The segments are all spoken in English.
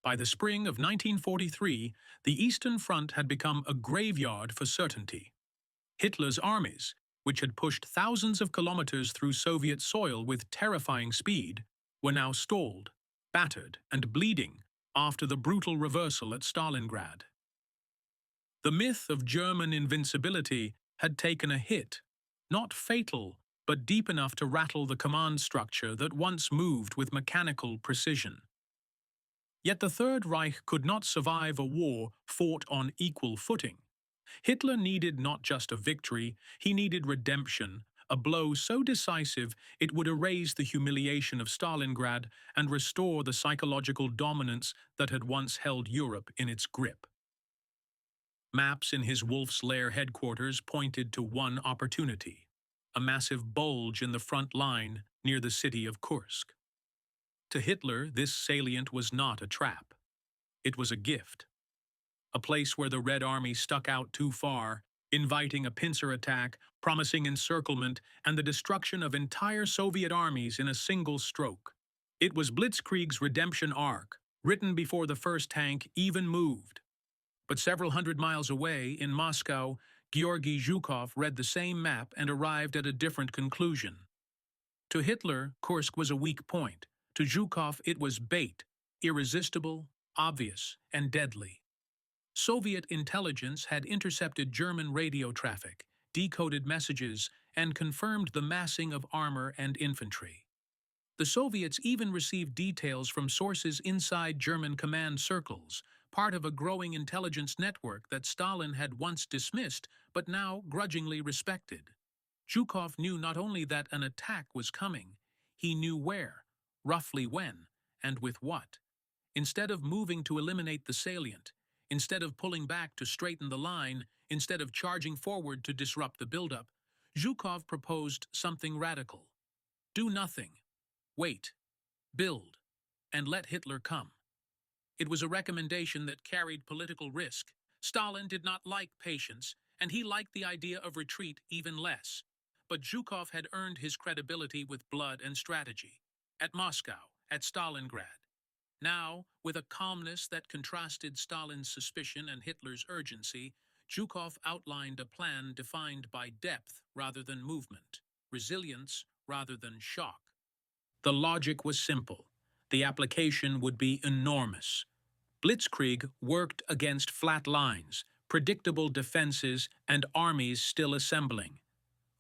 By the spring of 1943, the Eastern Front had become a graveyard for certainty. Hitler's armies, which had pushed thousands of kilometers through Soviet soil with terrifying speed, were now stalled, battered, and bleeding after the brutal reversal at Stalingrad. The myth of German invincibility had taken a hit, not fatal, but deep enough to rattle the command structure that once moved with mechanical precision. Yet the Third Reich could not survive a war fought on equal footing. Hitler needed not just a victory, he needed redemption, a blow so decisive it would erase the humiliation of Stalingrad and restore the psychological dominance that had once held Europe in its grip. Maps in his Wolf's Lair headquarters pointed to one opportunity: a massive bulge in the front line near the city of Kursk. To Hitler, this salient was not a trap. It was a gift. A place where the Red Army stuck out too far, inviting a pincer attack, promising encirclement, and the destruction of entire Soviet armies in a single stroke. It was Blitzkrieg's redemption arc, written before the first tank even moved. But several hundred miles away, in Moscow, Georgy Zhukov read the same map and arrived at a different conclusion. To Hitler, Kursk was a weak point. To Zhukov, it was bait, irresistible, obvious, and deadly. Soviet intelligence had intercepted German radio traffic, decoded messages, and confirmed the massing of armor and infantry. The Soviets even received details from sources inside German command circles, part of a growing intelligence network that Stalin had once dismissed but now grudgingly respected. Zhukov knew not only that an attack was coming, he knew where, roughly when, and with what. Instead of moving to eliminate the salient, instead of pulling back to straighten the line, instead of charging forward to disrupt the buildup, Zhukov proposed something radical. Do nothing. Wait. Build. And let Hitler come. It was a recommendation that carried political risk. Stalin did not like patience, and he liked the idea of retreat even less. But Zhukov had earned his credibility with blood and strategy. At Moscow, at Stalingrad. Now, with a calmness that contrasted Stalin's suspicion and Hitler's urgency, Zhukov outlined a plan defined by depth rather than movement, resilience rather than shock. The logic was simple. The application would be enormous. Blitzkrieg worked against flat lines, predictable defenses, and armies still assembling.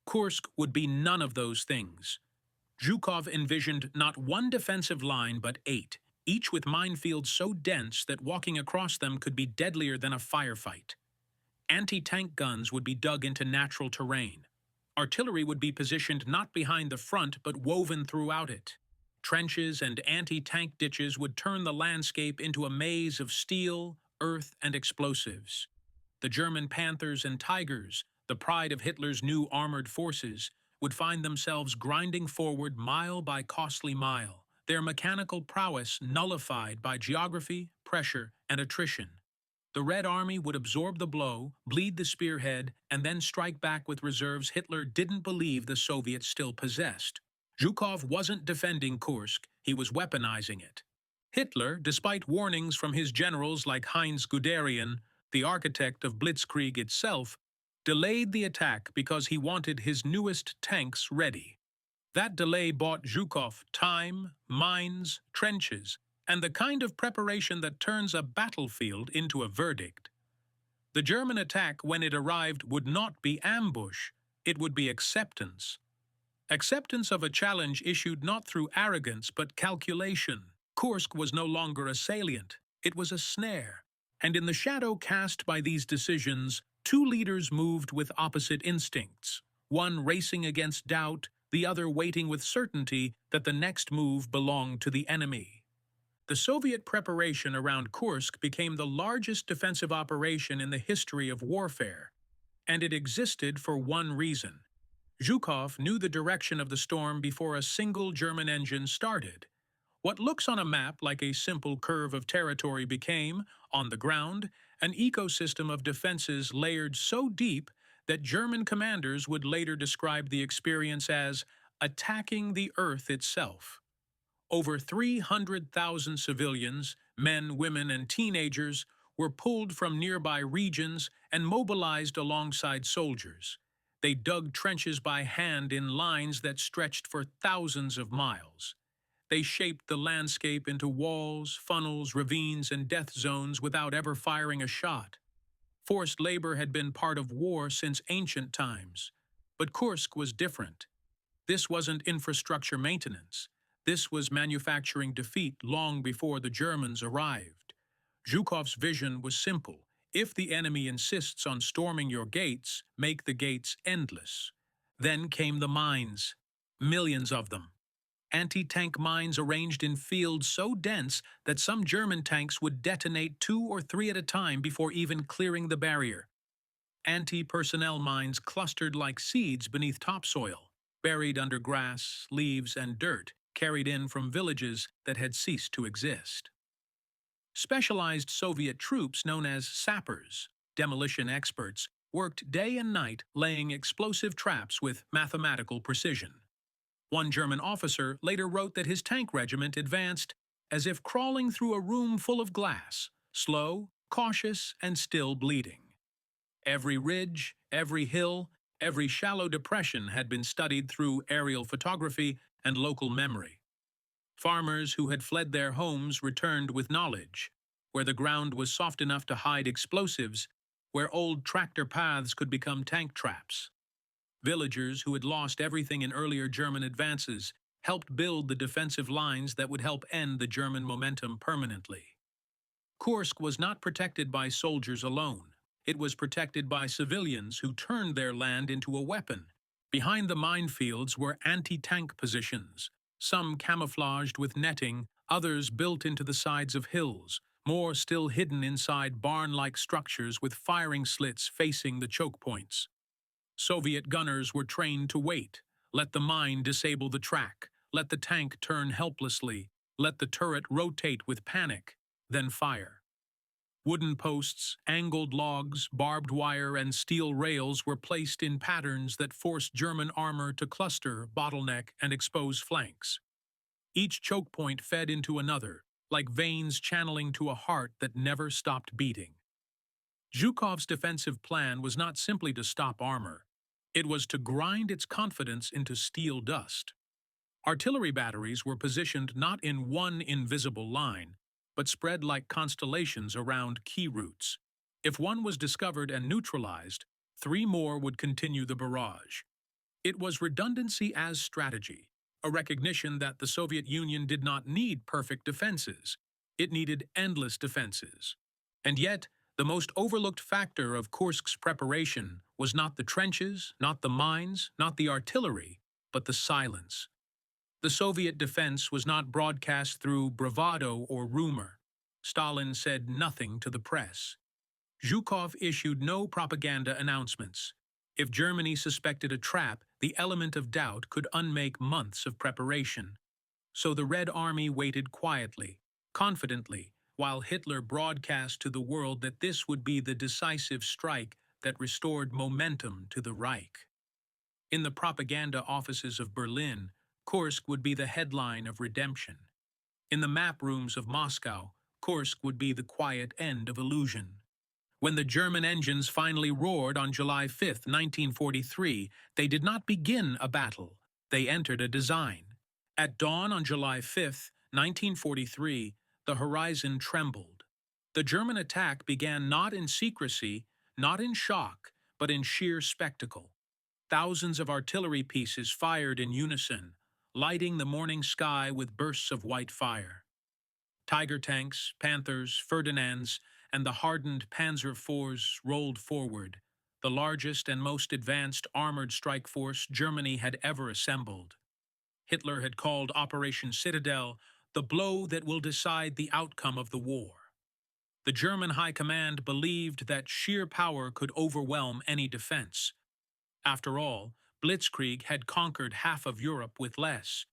Kursk would be none of those things. Zhukov envisioned not one defensive line but 8, each with minefields so dense that walking across them could be deadlier than a firefight. Anti-tank guns would be dug into natural terrain. Artillery would be positioned not behind the front but woven throughout it. Trenches and anti-tank ditches would turn the landscape into a maze of steel, earth, and explosives. The German Panthers and Tigers, the pride of Hitler's new armored forces, would find themselves grinding forward mile by costly mile, their mechanical prowess nullified by geography, pressure, and attrition. The Red Army would absorb the blow, bleed the spearhead, and then strike back with reserves Hitler didn't believe the Soviets still possessed. Zhukov wasn't defending Kursk, he was weaponizing it. Hitler, despite warnings from his generals like Heinz Guderian, the architect of Blitzkrieg itself, delayed the attack because he wanted his newest tanks ready. That delay bought Zhukov time, mines, trenches, and the kind of preparation that turns a battlefield into a verdict. The German attack, when it arrived, would not be ambush, it would be acceptance. Acceptance of a challenge issued not through arrogance but calculation. Kursk was no longer a salient, it was a snare. And in the shadow cast by these decisions, two leaders moved with opposite instincts, one racing against doubt, the other waiting with certainty that the next move belonged to the enemy. The Soviet preparation around Kursk became the largest defensive operation in the history of warfare, and it existed for one reason. Zhukov knew the direction of the storm before a single German engine started. What looks on a map like a simple curve of territory became, on the ground, an ecosystem of defenses layered so deep that German commanders would later describe the experience as attacking the earth itself. Over 300,000 civilians, Men, women, and teenagers were pulled from nearby regions and mobilized alongside soldiers. They dug trenches by hand in lines that stretched for thousands of miles. They shaped the landscape into walls, funnels, ravines, and death zones without ever firing a shot. Forced labor had been part of war since ancient times. But Kursk was different. This wasn't infrastructure maintenance. This was manufacturing defeat long before the Germans arrived. Zhukov's vision was simple. If the enemy insists on storming your gates, make the gates endless. Then came the mines. Millions of them. Anti-tank mines arranged in fields so dense that some German tanks would detonate 2 or 3 at a time before even clearing the barrier. Anti-personnel mines clustered like seeds beneath topsoil, buried under grass, leaves, and dirt, carried in from villages that had ceased to exist. Specialized Soviet troops known as sappers, demolition experts, worked day and night laying explosive traps with mathematical precision. One German officer later wrote that his tank regiment advanced as if crawling through a room full of glass, slow, cautious, and still bleeding. Every ridge, every hill, every shallow depression had been studied through aerial photography and local memory. Farmers who had fled their homes returned with knowledge, where the ground was soft enough to hide explosives, where old tractor paths could become tank traps. Villagers who had lost everything in earlier German advances helped build the defensive lines that would help end the German momentum permanently. Kursk was not protected by soldiers alone. It was protected by civilians who turned their land into a weapon. Behind the minefields were anti-tank positions, some camouflaged with netting, others built into the sides of hills, more still hidden inside barn-like structures with firing slits facing the choke points. Soviet gunners were trained to wait, let the mine disable the track, let the tank turn helplessly, let the turret rotate with panic, then fire. Wooden posts, angled logs, barbed wire, and steel rails were placed in patterns that forced German armor to cluster, bottleneck, and expose flanks. Each choke point fed into another, like veins channeling to a heart that never stopped beating. Zhukov's defensive plan was not simply to stop armor. It was to grind its confidence into steel dust. Artillery batteries were positioned not in one invisible line, but spread like constellations around key routes. If one was discovered and neutralized, 3 more would continue the barrage. It was redundancy as strategy, a recognition that the Soviet Union did not need perfect defenses. It needed endless defenses. And yet, the most overlooked factor of Kursk's preparation was not the trenches, not the mines, not the artillery, but the silence. The Soviet defense was not broadcast through bravado or rumor. Stalin said nothing to the press. Zhukov issued no propaganda announcements. If Germany suspected a trap, the element of doubt could unmake months of preparation. So the Red Army waited quietly, confidently, while Hitler broadcast to the world that this would be the decisive strike that restored momentum to the Reich. In the propaganda offices of Berlin, Kursk would be the headline of redemption. In the map rooms of Moscow, Kursk would be the quiet end of illusion. When the German engines finally roared on July 5, 1943, they did not begin a battle. They entered a design. At dawn on July 5, 1943, the horizon trembled. The German attack began not in secrecy, not in shock, but in sheer spectacle. Thousands of artillery pieces fired in unison, lighting the morning sky with bursts of white fire. Tiger tanks, Panthers, Ferdinands, and the hardened Panzer IVs rolled forward, the largest and most advanced armored strike force Germany had ever assembled. Hitler had called Operation Citadel the blow that will decide the outcome of the war. The German High Command believed that sheer power could overwhelm any defense. After all, Blitzkrieg had conquered half of Europe with less.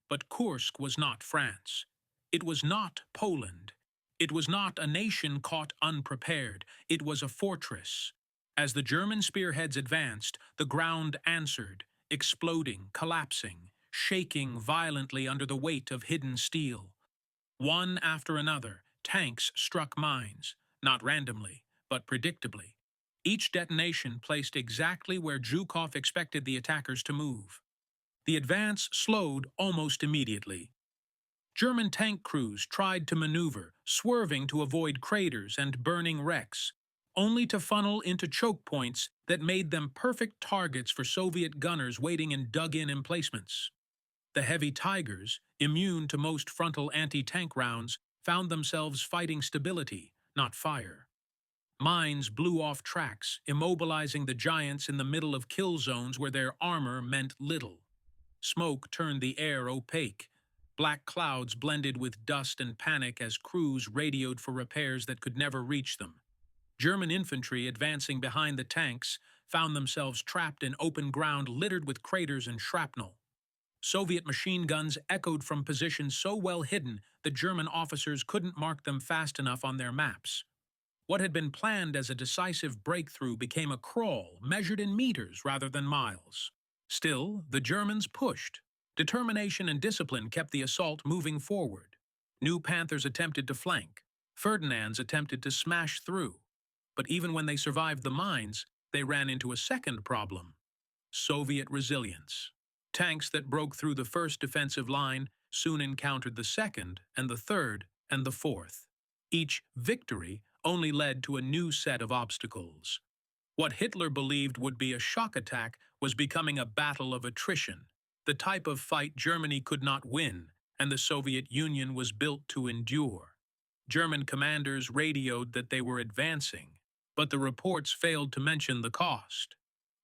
But Kursk was not France. It was not Poland. It was not a nation caught unprepared. It was a fortress. As the German spearheads advanced, the ground answered, exploding, collapsing, shaking violently under the weight of hidden steel. One after another, Tanks struck mines, not randomly, but predictably. Each detonation placed exactly where Zhukov expected the attackers to move. The advance slowed almost immediately. German tank crews tried to maneuver, swerving to avoid craters and burning wrecks, only to funnel into choke points that made them perfect targets for Soviet gunners waiting in dug-in emplacements. The heavy Tigers, immune to most frontal anti-tank rounds, found themselves fighting stability, not fire. Mines blew off tracks, immobilizing the giants in the middle of kill zones where their armor meant little. Smoke turned the air opaque. Black clouds blended with dust and panic as crews radioed for repairs that could never reach them. German infantry advancing behind the tanks found themselves trapped in open ground littered with craters and shrapnel. Soviet machine guns echoed from positions so well hidden that German officers couldn't mark them fast enough on their maps. What had been planned as a decisive breakthrough became a crawl measured in meters rather than miles. Still, the Germans pushed. Determination and discipline kept the assault moving forward. New Panthers attempted to flank. Ferdinands attempted to smash through. But even when they survived the mines, they ran into a second problem: Soviet resilience. Tanks that broke through the first defensive line soon encountered the second and the third and the fourth. Each victory only led to a new set of obstacles. What Hitler believed would be a shock attack was becoming a battle of attrition, the type of fight Germany could not win and the Soviet Union was built to endure. German commanders radioed that they were advancing, but the reports failed to mention the cost.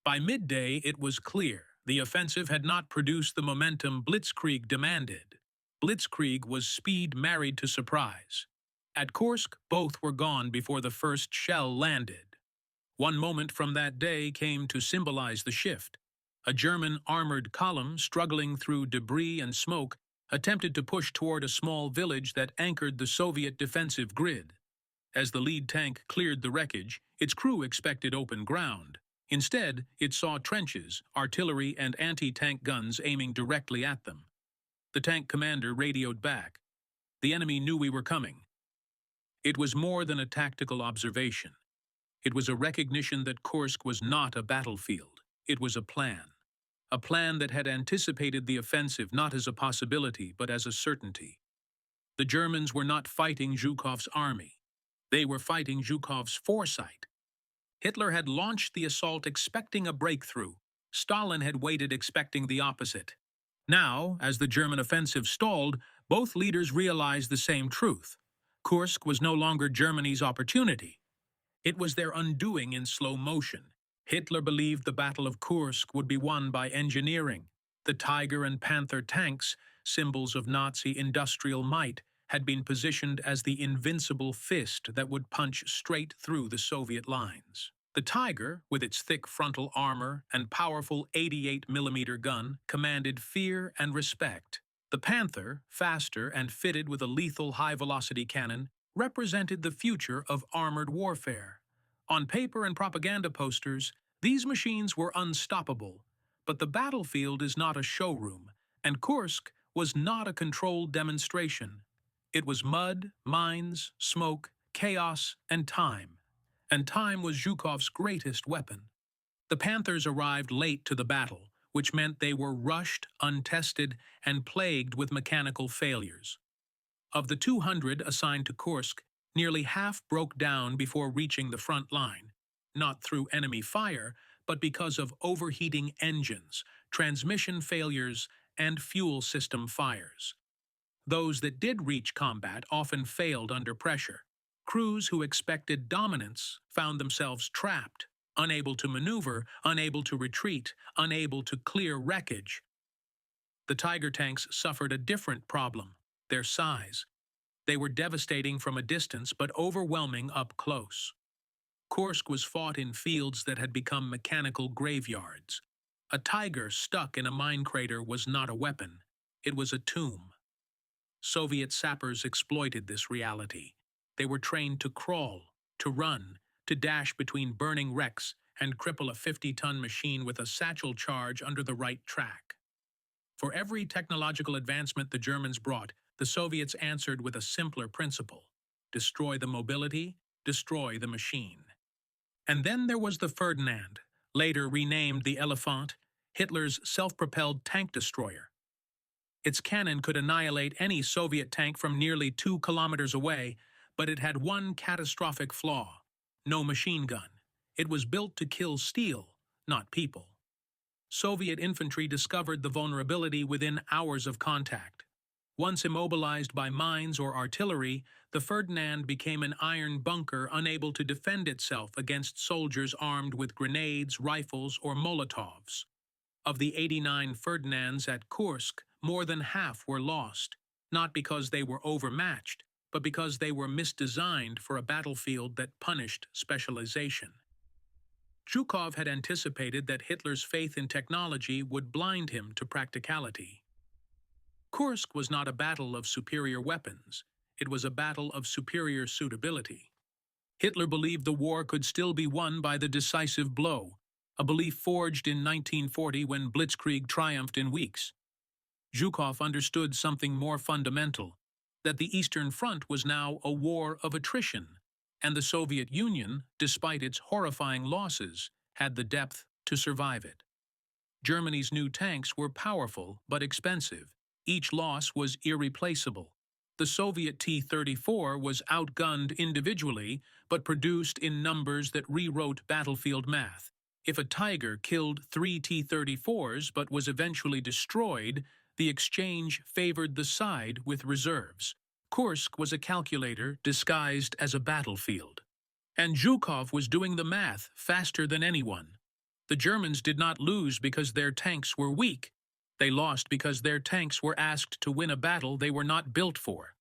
By midday, it was clear the offensive had not produced the momentum Blitzkrieg demanded. Blitzkrieg was speed married to surprise. At Kursk, both were gone before the first shell landed. One moment from that day came to symbolize the shift. A German armored column, struggling through debris and smoke, attempted to push toward a small village that anchored the Soviet defensive grid. As the lead tank cleared the wreckage, its crew expected open ground. Instead, it saw trenches, artillery, and anti-tank guns aiming directly at them. The tank commander radioed back. "The enemy knew we were coming." It was more than a tactical observation. It was a recognition that Kursk was not a battlefield. It was a plan. A plan that had anticipated the offensive not as a possibility, but as a certainty. The Germans were not fighting Zhukov's army. They were fighting Zhukov's foresight. Hitler had launched the assault expecting a breakthrough. Stalin had waited expecting the opposite. Now, as the German offensive stalled, both leaders realized the same truth. Kursk was no longer Germany's opportunity. It was their undoing in slow motion. Hitler believed the Battle of Kursk would be won by engineering. The Tiger and Panther tanks, symbols of Nazi industrial might, had been positioned as the invincible fist that would punch straight through the Soviet lines. The Tiger, with its thick frontal armor and powerful 88mm gun, commanded fear and respect. The Panther, faster and fitted with a lethal high-velocity cannon, represented the future of armored warfare. On paper and propaganda posters, these machines were unstoppable. But the battlefield is not a showroom, and Kursk was not a controlled demonstration. It was mud, mines, smoke, chaos, and time. And time was Zhukov's greatest weapon. The Panthers arrived late to the battle, which meant they were rushed, untested, and plagued with mechanical failures. Of the 200 assigned to Kursk, nearly half broke down before reaching the front line, not through enemy fire, but because of overheating engines, transmission failures, and fuel system fires. Those that did reach combat often failed under pressure. Crews who expected dominance found themselves trapped, unable to maneuver, unable to retreat, unable to clear wreckage. The Tiger tanks suffered a different problem: their size. They were devastating from a distance but overwhelming up close. Kursk was fought in fields that had become mechanical graveyards. A Tiger stuck in a mine crater was not a weapon. It was a tomb. Soviet sappers exploited this reality. They were trained to crawl, to run, to dash between burning wrecks and cripple a 50-ton machine with a satchel charge under the right track. For every technological advancement the Germans brought, the Soviets answered with a simpler principle: destroy the mobility, destroy the machine. And then there was the Ferdinand, later renamed the Elefant, Hitler's self-propelled tank destroyer. Its cannon could annihilate any Soviet tank from nearly 2 kilometers away, but it had one catastrophic flaw: no machine gun. It was built to kill steel, not people. Soviet infantry discovered the vulnerability within hours of contact. Once immobilized by mines or artillery, the Ferdinand became an iron bunker unable to defend itself against soldiers armed with grenades, rifles, or Molotovs. Of the 89 Ferdinands at Kursk, more than half were lost, not because they were overmatched, but because they were misdesigned for a battlefield that punished specialization. Zhukov had anticipated that Hitler's faith in technology would blind him to practicality. Kursk was not a battle of superior weapons. It was a battle of superior suitability. Hitler believed the war could still be won by the decisive blow, a belief forged in 1940 when Blitzkrieg triumphed in weeks. Zhukov understood something more fundamental, that the Eastern Front was now a war of attrition, and the Soviet Union, despite its horrifying losses, had the depth to survive it. Germany's new tanks were powerful but expensive. Each loss was irreplaceable. The Soviet T-34 was outgunned individually, but produced in numbers that rewrote battlefield math. If a Tiger killed 3 T-34s but was eventually destroyed, the exchange favored the side with reserves. Kursk was a calculator disguised as a battlefield. And Zhukov was doing the math faster than anyone. The Germans did not lose because their tanks were weak. They lost because their tanks were asked to win a battle they were not built for.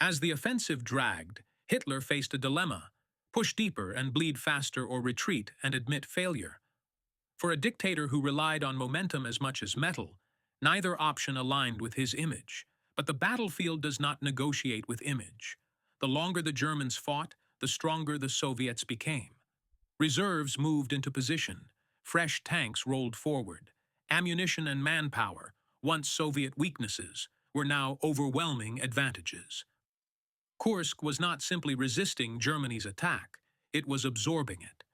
As the offensive dragged, Hitler faced a dilemma: push deeper and bleed faster, or retreat and admit failure. For a dictator who relied on momentum as much as metal, neither option aligned with his image. But the battlefield does not negotiate with image. The longer the Germans fought, the stronger the Soviets became. Reserves moved into position. Fresh tanks rolled forward. Ammunition and manpower, once Soviet weaknesses, were now overwhelming advantages. Kursk was not simply resisting Germany's attack, it was absorbing it.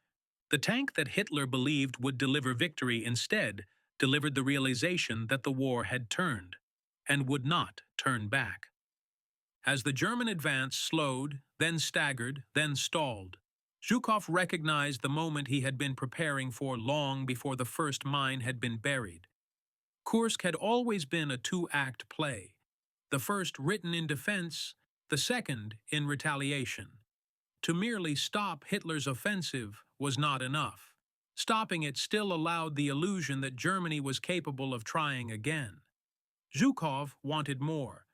The tank that Hitler believed would deliver victory instead delivered the realization that the war had turned, and would not turn back. As the German advance slowed, then staggered, then stalled, Zhukov recognized the moment he had been preparing for long before the first mine had been buried. Kursk had always been a two-act play, the first written in defense, the second in retaliation. To merely stop Hitler's offensive was not enough. Stopping it still allowed the illusion that Germany was capable of trying again. Zhukov wanted more: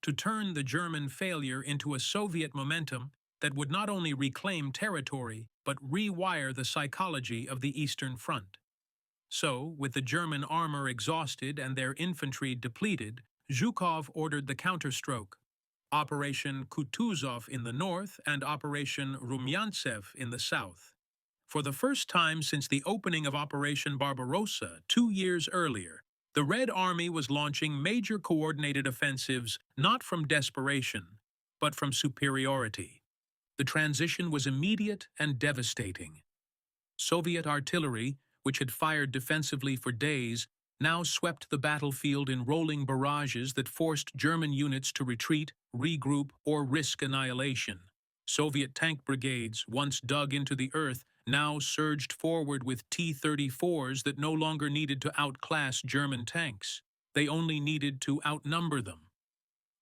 to turn the German failure into a Soviet momentum that would not only reclaim territory, but rewire the psychology of the Eastern Front. So, with the German armor exhausted and their infantry depleted, Zhukov ordered the counterstroke: Operation Kutuzov in the north and Operation Rumyantsev in the south. For the first time since the opening of Operation Barbarossa 2 years earlier, the Red Army was launching major coordinated offensives not from desperation, but from superiority. The transition was immediate and devastating. Soviet artillery, which had fired defensively for days, now swept the battlefield in rolling barrages that forced German units to retreat, regroup, or risk annihilation. Soviet tank brigades, once dug into the earth, now surged forward with T-34s that no longer needed to outclass German tanks. They only needed to outnumber them.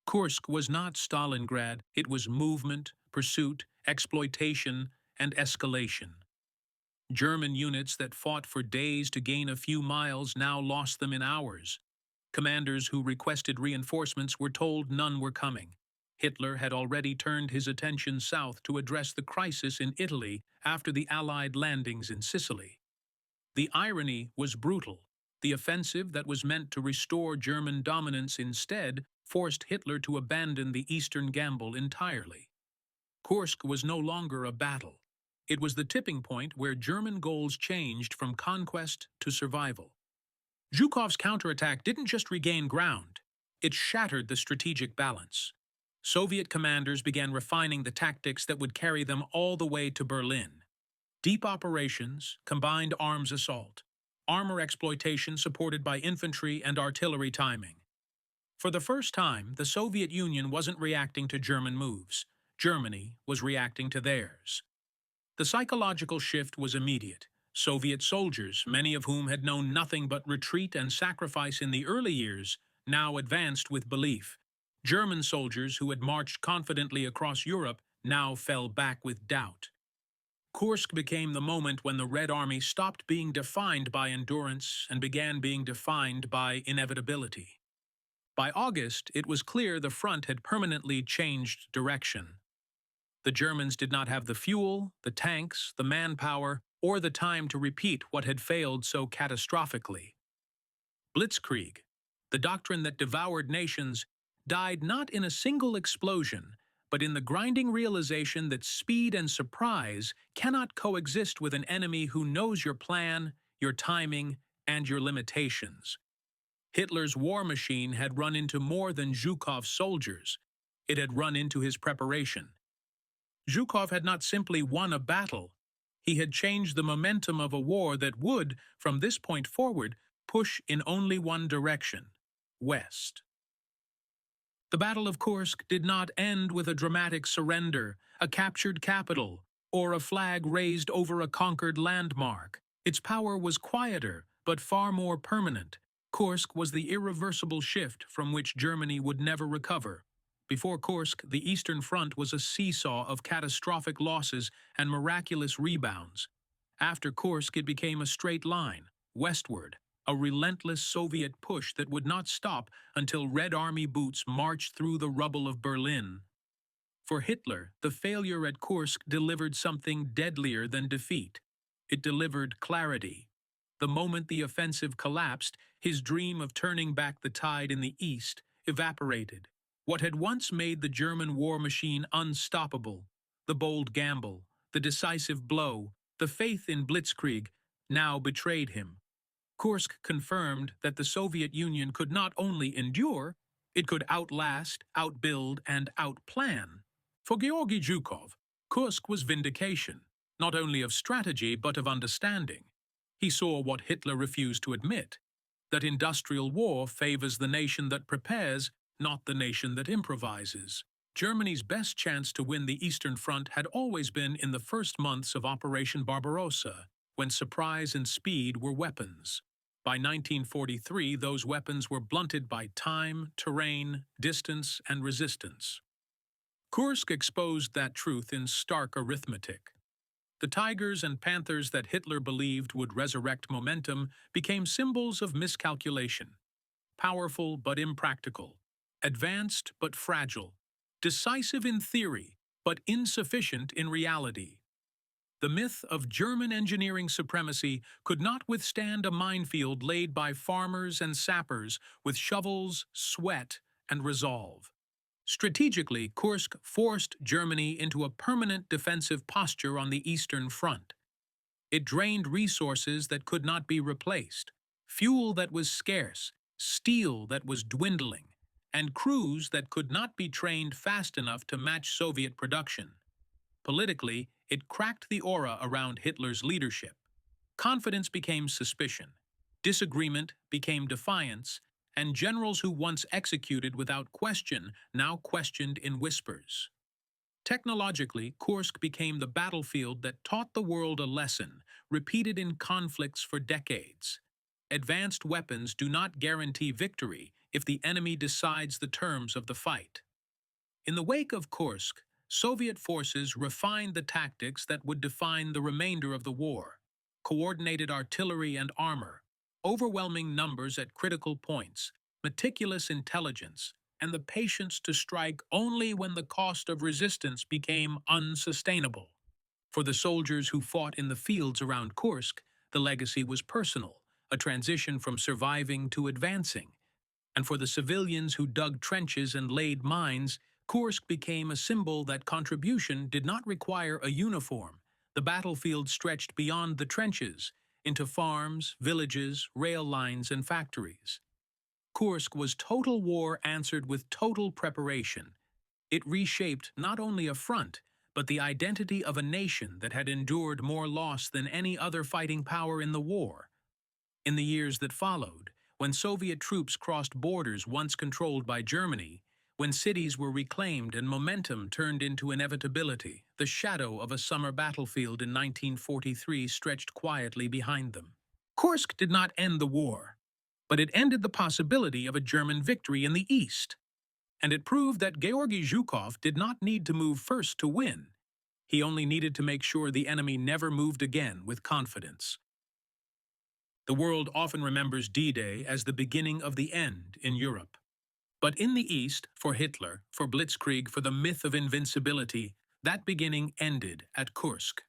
Kursk was not Stalingrad, it was movement, pursuit, exploitation, and escalation. German units that fought for days to gain a few miles now lost them in hours. Commanders who requested reinforcements were told none were coming. Hitler had already turned his attention south to address the crisis in Italy after the Allied landings in Sicily. The irony was brutal. The offensive that was meant to restore German dominance instead forced Hitler to abandon the Eastern gamble entirely. Kursk was no longer a battle. It was the tipping point where German goals changed from conquest to survival. Zhukov's counterattack didn't just regain ground, it shattered the strategic balance. Soviet commanders began refining the tactics that would carry them all the way to Berlin. Deep operations, combined arms assault, armor exploitation supported by infantry and artillery timing. For the first time, the Soviet Union wasn't reacting to German moves. Germany was reacting to theirs. The psychological shift was immediate. Soviet soldiers, many of whom had known nothing but retreat and sacrifice in the early years, now advanced with belief. German soldiers who had marched confidently across Europe now fell back with doubt. Kursk became the moment when the Red Army stopped being defined by endurance and began being defined by inevitability. By August, it was clear the front had permanently changed direction. The Germans did not have the fuel, the tanks, the manpower, or the time to repeat what had failed so catastrophically. Blitzkrieg, the doctrine that devoured nations, died not in a single explosion, but in the grinding realization that speed and surprise cannot coexist with an enemy who knows your plan, your timing, and your limitations. Hitler's war machine had run into more than Zhukov's soldiers. It had run into his preparation. Zhukov had not simply won a battle. He had changed the momentum of a war that would, from this point forward, push in only one direction: west. The Battle of Kursk did not end with a dramatic surrender, a captured capital, or a flag raised over a conquered landmark. Its power was quieter, but far more permanent. Kursk was the irreversible shift from which Germany would never recover. Before Kursk, the Eastern Front was a seesaw of catastrophic losses and miraculous rebounds. After Kursk, it became a straight line, westward, a relentless Soviet push that would not stop until Red Army boots marched through the rubble of Berlin. For Hitler, the failure at Kursk delivered something deadlier than defeat. It delivered clarity. The moment the offensive collapsed, his dream of turning back the tide in the east evaporated. What had once made the German war machine unstoppable, the bold gamble, the decisive blow, the faith in Blitzkrieg, now betrayed him. Kursk confirmed that the Soviet Union could not only endure, it could outlast, outbuild, and outplan. For Georgy Zhukov, Kursk was vindication, not only of strategy but of understanding. He saw what Hitler refused to admit, that industrial war favors the nation that prepares, not the nation that improvises. Germany's best chance to win the Eastern Front had always been in the first months of Operation Barbarossa, when surprise and speed were weapons. By 1943, those weapons were blunted by time, terrain, distance, and resistance. Kursk exposed that truth in stark arithmetic. The Tigers and Panthers that Hitler believed would resurrect momentum became symbols of miscalculation. Powerful but impractical, advanced but fragile, decisive in theory but insufficient in reality. The myth of German engineering supremacy could not withstand a minefield laid by farmers and sappers with shovels, sweat, and resolve. Strategically, Kursk forced Germany into a permanent defensive posture on the Eastern Front. It drained resources that could not be replaced, fuel that was scarce, steel that was dwindling, and crews that could not be trained fast enough to match Soviet production. Politically, it cracked the aura around Hitler's leadership. Confidence became suspicion, disagreement became defiance, and generals who once executed without question now questioned in whispers. Technologically, Kursk became the battlefield that taught the world a lesson, repeated in conflicts for decades. Advanced weapons do not guarantee victory if the enemy decides the terms of the fight. In the wake of Kursk, Soviet forces refined the tactics that would define the remainder of the war: coordinated artillery and armor, overwhelming numbers at critical points, meticulous intelligence, and the patience to strike only when the cost of resistance became unsustainable. For the soldiers who fought in the fields around Kursk, the legacy was personal, a transition from surviving to advancing. And for the civilians who dug trenches and laid mines, Kursk became a symbol that contribution did not require a uniform. The battlefield stretched beyond the trenches, into farms, villages, rail lines, and factories. Kursk was total war answered with total preparation. It reshaped not only a front, but the identity of a nation that had endured more loss than any other fighting power in the war. In the years that followed, when Soviet troops crossed borders once controlled by Germany, when cities were reclaimed and momentum turned into inevitability, the shadow of a summer battlefield in 1943 stretched quietly behind them. Kursk did not end the war, but it ended the possibility of a German victory in the east. And it proved that Georgy Zhukov did not need to move first to win. He only needed to make sure the enemy never moved again with confidence. The world often remembers D-Day as the beginning of the end in Europe. But in the East, for Hitler, for Blitzkrieg, for the myth of invincibility, that beginning ended at Kursk.